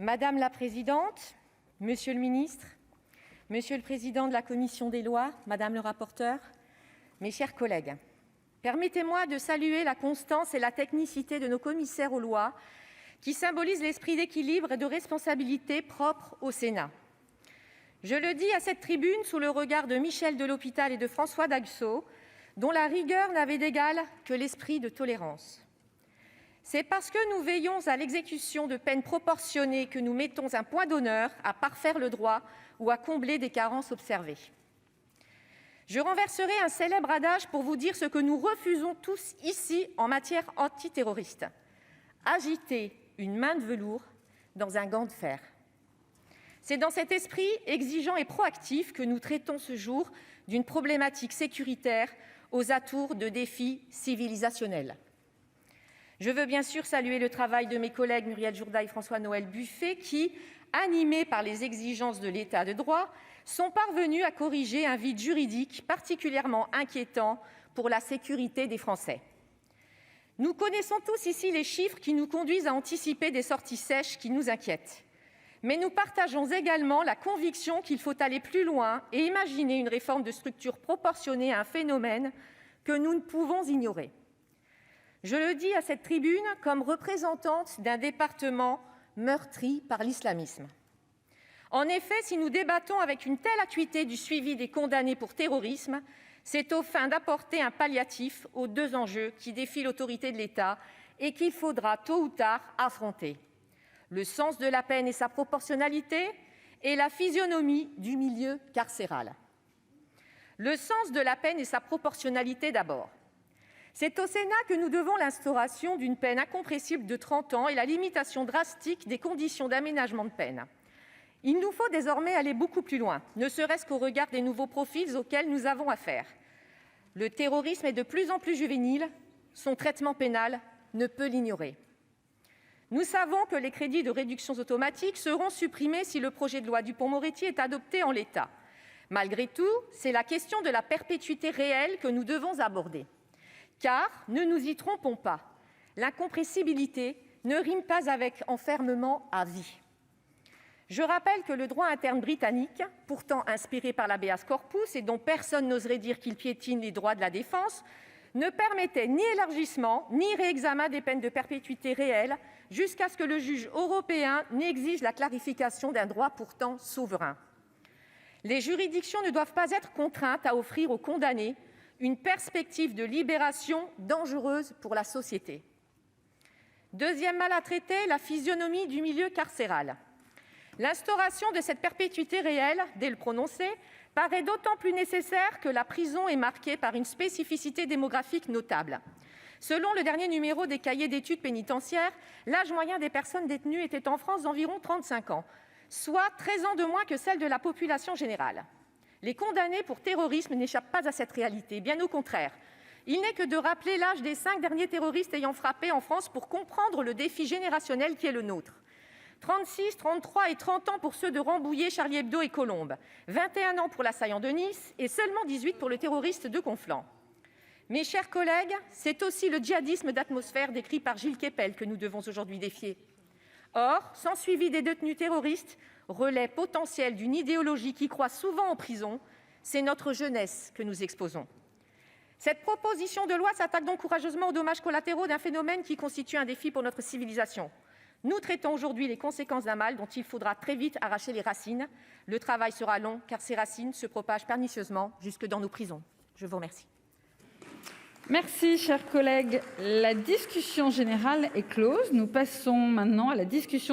Madame la présidente, monsieur le ministre, monsieur le président de la commission des lois, madame le rapporteur, mes chers collègues, permettez-moi de saluer la constance et la technicité de nos commissaires aux lois qui symbolisent l'esprit d'équilibre et de responsabilité propre au Sénat. Je le dis à cette tribune sous le regard de Michel Delhospital et de François Daguesseau, dont la rigueur n'avait d'égal que l'esprit de tolérance. C'est parce que nous veillons à l'exécution de peines proportionnées que nous mettons un point d'honneur à parfaire le droit ou à combler des carences observées. Je renverserai un célèbre adage pour vous dire ce que nous refusons tous ici en matière antiterroriste : agiter une main de velours dans un gant de fer. C'est dans cet esprit exigeant et proactif que nous traitons ce jour d'une problématique sécuritaire aux atours de défis civilisationnels. Je veux bien sûr saluer le travail de mes collègues Muriel Jourda et François-Noël Buffet qui, animés par les exigences de l'État de droit, sont parvenus à corriger un vide juridique particulièrement inquiétant pour la sécurité des Français. Nous connaissons tous ici les chiffres qui nous conduisent à anticiper des sorties sèches qui nous inquiètent. Mais nous partageons également la conviction qu'il faut aller plus loin et imaginer une réforme de structure proportionnée à un phénomène que nous ne pouvons ignorer. Je le dis à cette tribune comme représentante d'un département meurtri par l'islamisme. En effet, si nous débattons avec une telle acuité du suivi des condamnés pour terrorisme, c'est aux fins d'apporter un palliatif aux deux enjeux qui défient l'autorité de l'État et qu'il faudra tôt ou tard affronter : le sens de la peine et sa proportionnalité, et la physionomie du milieu carcéral. Le sens de la peine et sa proportionnalité d'abord. C'est au Sénat que nous devons l'instauration d'une peine incompressible de 30 ans et la limitation drastique des conditions d'aménagement de peine. Il nous faut désormais aller beaucoup plus loin, ne serait-ce qu'au regard des nouveaux profils auxquels nous avons affaire. Le terrorisme est de plus en plus juvénile, son traitement pénal ne peut l'ignorer. Nous savons que les crédits de réduction automatique seront supprimés si le projet de loi Dupond-Moretti est adopté en l'état. Malgré tout, c'est la question de la perpétuité réelle que nous devons aborder. Car, ne nous y trompons pas, l'incompressibilité ne rime pas avec enfermement à vie. Je rappelle que le droit interne britannique, pourtant inspiré par l'habeas corpus et dont personne n'oserait dire qu'il piétine les droits de la défense, ne permettait ni élargissement ni réexamen des peines de perpétuité réelles jusqu'à ce que le juge européen n'exige la clarification d'un droit pourtant souverain. Les juridictions ne doivent pas être contraintes à offrir aux condamnés une perspective de libération dangereuse pour la société. Deuxième mal à traiter, la physionomie du milieu carcéral. L'instauration de cette perpétuité réelle, dès le prononcé, paraît d'autant plus nécessaire que la prison est marquée par une spécificité démographique notable. Selon le dernier numéro des cahiers d'études pénitentiaires, l'âge moyen des personnes détenues était en France d'environ 35 ans, soit 13 ans de moins que celle de la population générale. Les condamnés pour terrorisme n'échappent pas à cette réalité, bien au contraire. Il n'est que de rappeler l'âge des 5 derniers terroristes ayant frappé en France pour comprendre le défi générationnel qui est le nôtre. 36, 33 et 30 ans pour ceux de Rambouillet, Charlie Hebdo et Colombes, 21 ans pour l'assaillant de Nice et seulement 18 pour le terroriste de Conflans. Mes chers collègues, c'est aussi le djihadisme d'atmosphère décrit par Gilles Kepel que nous devons aujourd'hui défier. Or, sans suivi des détenus terroristes, relais potentiel d'une idéologie qui croît souvent en prison, c'est notre jeunesse que nous exposons. Cette proposition de loi s'attaque donc courageusement aux dommages collatéraux d'un phénomène qui constitue un défi pour notre civilisation. Nous traitons aujourd'hui les conséquences d'un mal dont il faudra très vite arracher les racines. Le travail sera long, car ces racines se propagent pernicieusement jusque dans nos prisons. Je vous remercie. Merci, chers collègues. La discussion générale est close. Nous passons maintenant à la discussion